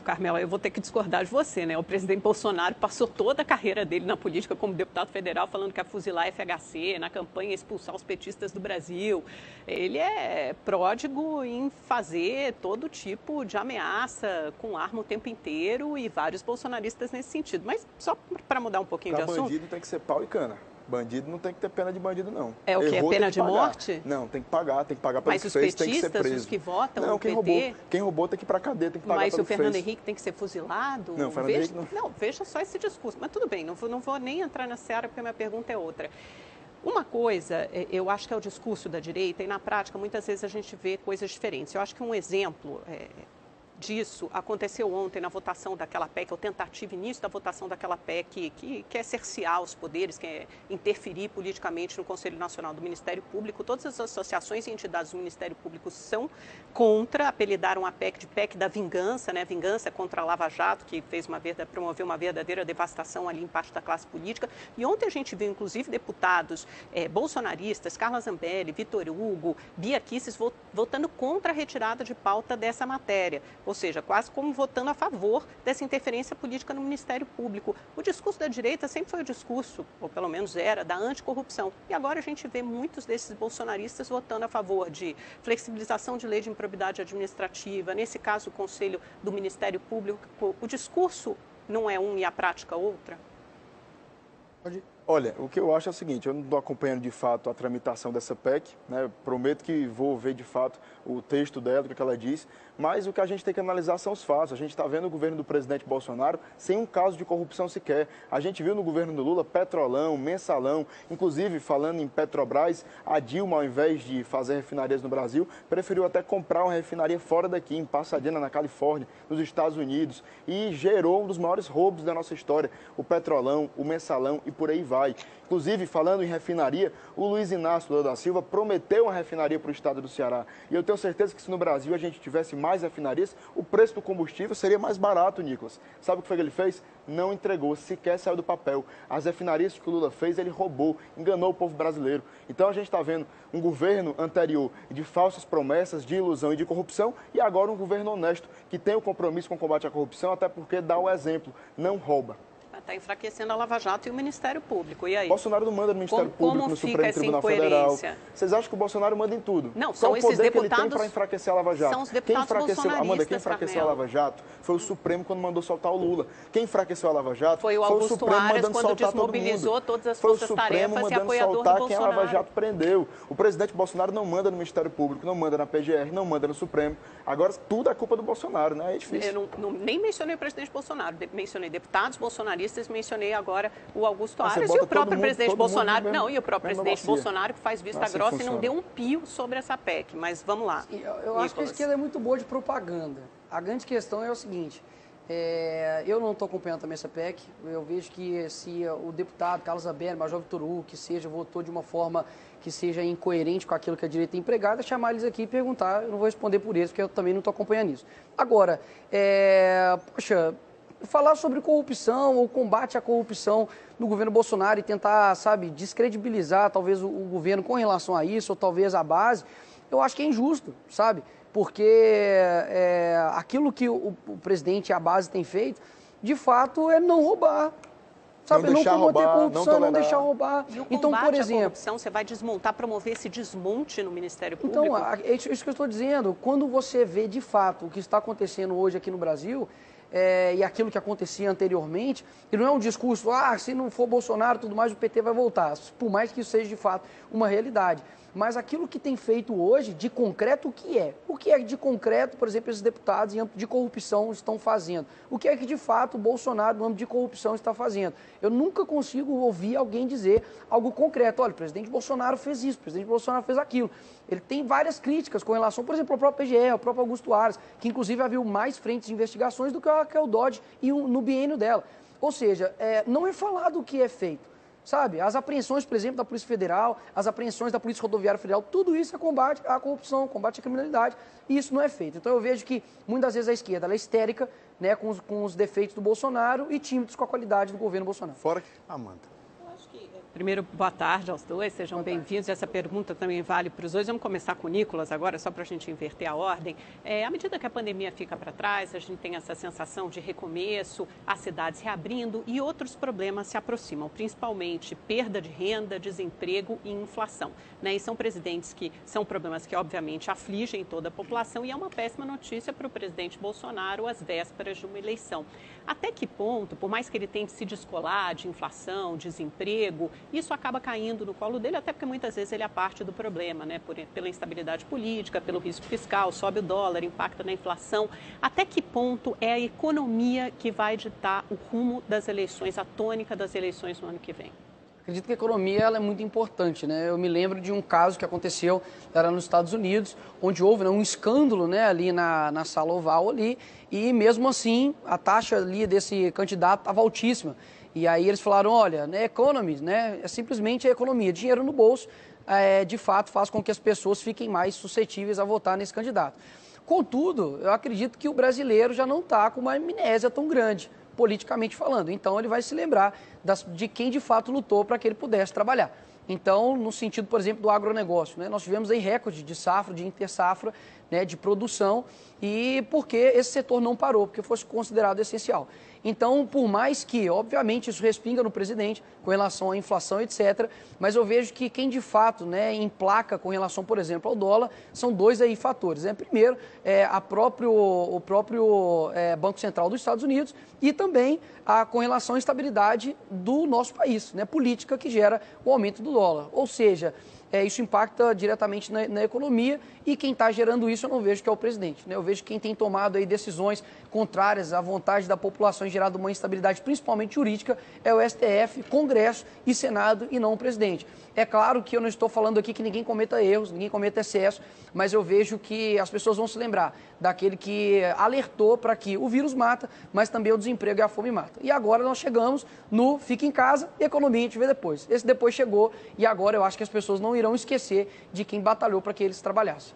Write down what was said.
Carmela, eu vou ter que discordar de você, né? O presidente Bolsonaro passou toda a carreira dele na política como deputado federal falando que ia fuzilar a FHC, na campanha expulsar os petistas do Brasil. Ele é pródigo em fazer todo tipo de ameaça com arma o tempo inteiro e vários bolsonaristas nesse sentido. Mas só para mudar um pouquinho de assunto... Bandido tem que ser pau e cana. Bandido não tem que ter pena de bandido, não. É o que? É pena de morte? Não, tem que pagar pelo que fez, tem que ser preso. Mas os petistas, os que votam não, no PT... quem roubou tem que ir para a cadeia, tem que pagar pelo que fez. Mas o Fernando Henrique tem que ser fuzilado? Não, o Fernando Henrique não... Não, veja só esse discurso. Mas tudo bem, não vou nem entrar nessa área porque a minha pergunta é outra. Uma coisa, eu acho que é o discurso da direita e na prática muitas vezes a gente vê coisas diferentes. Eu acho que um exemplo... disso aconteceu ontem na votação daquela PEC, ou tentativa início da votação daquela PEC que quer cercear os poderes, quer interferir politicamente no Conselho Nacional do Ministério Público. Todas as associações e entidades do Ministério Público são contra, apelidaram a PEC de PEC da vingança, né? Vingança contra a Lava Jato, que promoveu uma verdadeira devastação ali em parte da classe política. E ontem a gente viu, inclusive, deputados bolsonaristas, Carla Zambelli, Vitor Hugo, Bia Kicis, votando contra a retirada de pauta dessa matéria. Ou seja, quase como votando a favor dessa interferência política no Ministério Público. O discurso da direita sempre foi o discurso, ou pelo menos era, da anticorrupção. E agora a gente vê muitos desses bolsonaristas votando a favor de flexibilização de lei de improbidade administrativa, nesse caso o Conselho do Ministério Público. O discurso não é um e a prática outra? Olha, o que eu acho é o seguinte, eu não estou acompanhando de fato a tramitação dessa PEC, né? Prometo que vou ver de fato o texto dela, o que ela diz, mas o que a gente tem que analisar são os fatos. A gente está vendo o governo do presidente Bolsonaro sem um caso de corrupção sequer. A gente viu no governo do Lula Petrolão, Mensalão, inclusive falando em Petrobras, a Dilma, ao invés de fazer refinarias no Brasil, preferiu até comprar uma refinaria fora daqui, em Pasadena, na Califórnia, nos Estados Unidos, e gerou um dos maiores roubos da nossa história, o Petrolão, o Mensalão e por aí vai. Inclusive, falando em refinaria, o Luiz Inácio Lula da Silva prometeu uma refinaria para o estado do Ceará. E eu tenho certeza que se no Brasil a gente tivesse mais refinarias, o preço do combustível seria mais barato, Nicolas. Sabe o que foi que ele fez? Não entregou, sequer saiu do papel. As refinarias que o Lula fez, ele roubou, enganou o povo brasileiro. Então a gente está vendo um governo anterior de falsas promessas, de ilusão e de corrupção, e agora um governo honesto, que tem o compromisso com o combate à corrupção, até porque dá o exemplo, não rouba. Está enfraquecendo a Lava Jato e o Ministério Público. E aí? Bolsonaro não manda no Ministério Público, no Supremo Tribunal Federal. Vocês acham que o Bolsonaro manda em tudo? Não, qual são o esses poder deputados... que ele tem para enfraquecer a Lava Jato? São os deputados bolsonaristas, Amanda, quem enfraqueceu a Lava Jato foi o Supremo quando mandou soltar o Lula. Quem enfraqueceu a Lava Jato foi o Augusto Supremo Aras mandando quando soltar desmobilizou todas as foi o forças-tarefas Supremo e mandando apoiador soltar do quem a Bolsonaro. Lava Jato prendeu. O presidente Bolsonaro não manda no Ministério Público, não manda na PGR, não manda no Supremo. Agora tudo é culpa do Bolsonaro, né? É difícil. Eu nem mencionei o presidente Bolsonaro, mencionei deputados bolsonaristas, mencionei agora o Augusto Aras e o próprio presidente Bolsonaro. Não, e o próprio presidente Bolsonaro que faz vista grossa e não deu um pio sobre essa PEC. Mas vamos lá. Eu acho que a esquerda é muito boa de propaganda. A grande questão é o seguinte, eu não estou acompanhando também essa PEC, eu vejo que se o deputado Carlos Zambelli, Major Vitor Hugo, que seja, votou de uma forma que seja incoerente com aquilo que a direita tem empregado, é chamar eles aqui e perguntar, eu não vou responder por eles, porque eu também não estou acompanhando isso. Agora, poxa, falar sobre corrupção ou combate à corrupção no governo Bolsonaro e tentar, sabe, descredibilizar talvez o governo com relação a isso, ou talvez a base, eu acho que é injusto, sabe? Porque aquilo que o presidente e a base têm feito, de fato, é não roubar. Sabe, não combater corrupção, não deixar roubar. E o combate então, por exemplo, à corrupção, você vai desmontar, promover esse desmonte no Ministério Público? Então, é isso que eu estou dizendo. Quando você vê, de fato, o que está acontecendo hoje aqui no Brasil, e aquilo que acontecia anteriormente, e não é um discurso, se não for Bolsonaro, tudo mais, o PT vai voltar, por mais que isso seja, de fato, uma realidade. Mas aquilo que tem feito hoje, de concreto, o que é? O que é de concreto, por exemplo, esses deputados em âmbito de corrupção estão fazendo? O que é que, de fato, o Bolsonaro, no âmbito de corrupção, está fazendo? Eu nunca consigo ouvir alguém dizer algo concreto. Olha, o presidente Bolsonaro fez isso, o presidente Bolsonaro fez aquilo. Ele tem várias críticas com relação, por exemplo, ao próprio PGR, ao próprio Augusto Aras, que, inclusive, havia mais frentes de investigações do que o Dodge e no biênio dela. Ou seja, não é falado o que é feito. Sabe, as apreensões, por exemplo, da Polícia Federal, as apreensões da Polícia Rodoviária Federal, tudo isso é combate à corrupção, combate à criminalidade, e isso não é feito. Então eu vejo que, muitas vezes, a esquerda ela é histérica, né, com os defeitos do Bolsonaro e tímidos com a qualidade do governo Bolsonaro. Fora que... Amanda. Eu acho que Primeiro, boa tarde aos dois, sejam bem-vindos. Essa pergunta também vale para os dois. Vamos começar com o Nicolas agora, só para a gente inverter a ordem. À medida que a pandemia fica para trás, a gente tem essa sensação de recomeço, as cidades reabrindo e outros problemas se aproximam, principalmente perda de renda, desemprego e inflação. E são problemas que, obviamente, afligem toda a população e é uma péssima notícia para o presidente Bolsonaro às vésperas de uma eleição. Até que ponto, por mais que ele tente se descolar de inflação, desemprego, isso acaba caindo no colo dele, até porque muitas vezes ele é parte do problema, pela instabilidade política, pelo risco fiscal, sobe o dólar, impacta na inflação. Até que ponto é a economia que vai ditar o rumo das eleições, a tônica das eleições no ano que vem? Acredito que a economia ela é muito importante, Eu me lembro de um caso que aconteceu, era nos Estados Unidos, onde houve um escândalo, ali na sala oval ali, e mesmo assim a taxa ali desse candidato estava altíssima. E aí eles falaram, olha, economy, é simplesmente a economia, dinheiro no bolso, de fato faz com que as pessoas fiquem mais suscetíveis a votar nesse candidato. Contudo, eu acredito que o brasileiro já não está com uma amnésia tão grande, politicamente falando. Então, ele vai se lembrar de quem de fato lutou para que ele pudesse trabalhar. Então, no sentido, por exemplo, do agronegócio, nós tivemos aí recorde de safra, de intersafra, de produção, e porque esse setor não parou, porque fosse considerado essencial. Então, por mais que, obviamente, isso respinga no presidente com relação à inflação, etc., mas eu vejo que quem de fato emplaca com relação, por exemplo, ao dólar, são dois aí fatores. Primeiro, o próprio Banco Central dos Estados Unidos e também com relação à estabilidade do nosso país, política que gera o aumento do dólar. Ou seja, isso impacta diretamente na economia e quem está gerando isso eu não vejo que é o presidente. Eu vejo que quem tem tomado aí decisões contrárias à vontade da população e gerado uma instabilidade, principalmente jurídica, é o STF, Congresso e Senado e não o presidente. É claro que eu não estou falando aqui que ninguém cometa erros, ninguém cometa excesso, mas eu vejo que as pessoas vão se lembrar daquele que alertou para que o vírus mata, mas também o desemprego e a fome mata. E agora nós chegamos no fica em casa e economia a gente vê depois. Esse depois chegou e agora eu acho que as pessoas não irão esquecer de quem batalhou para que eles trabalhassem.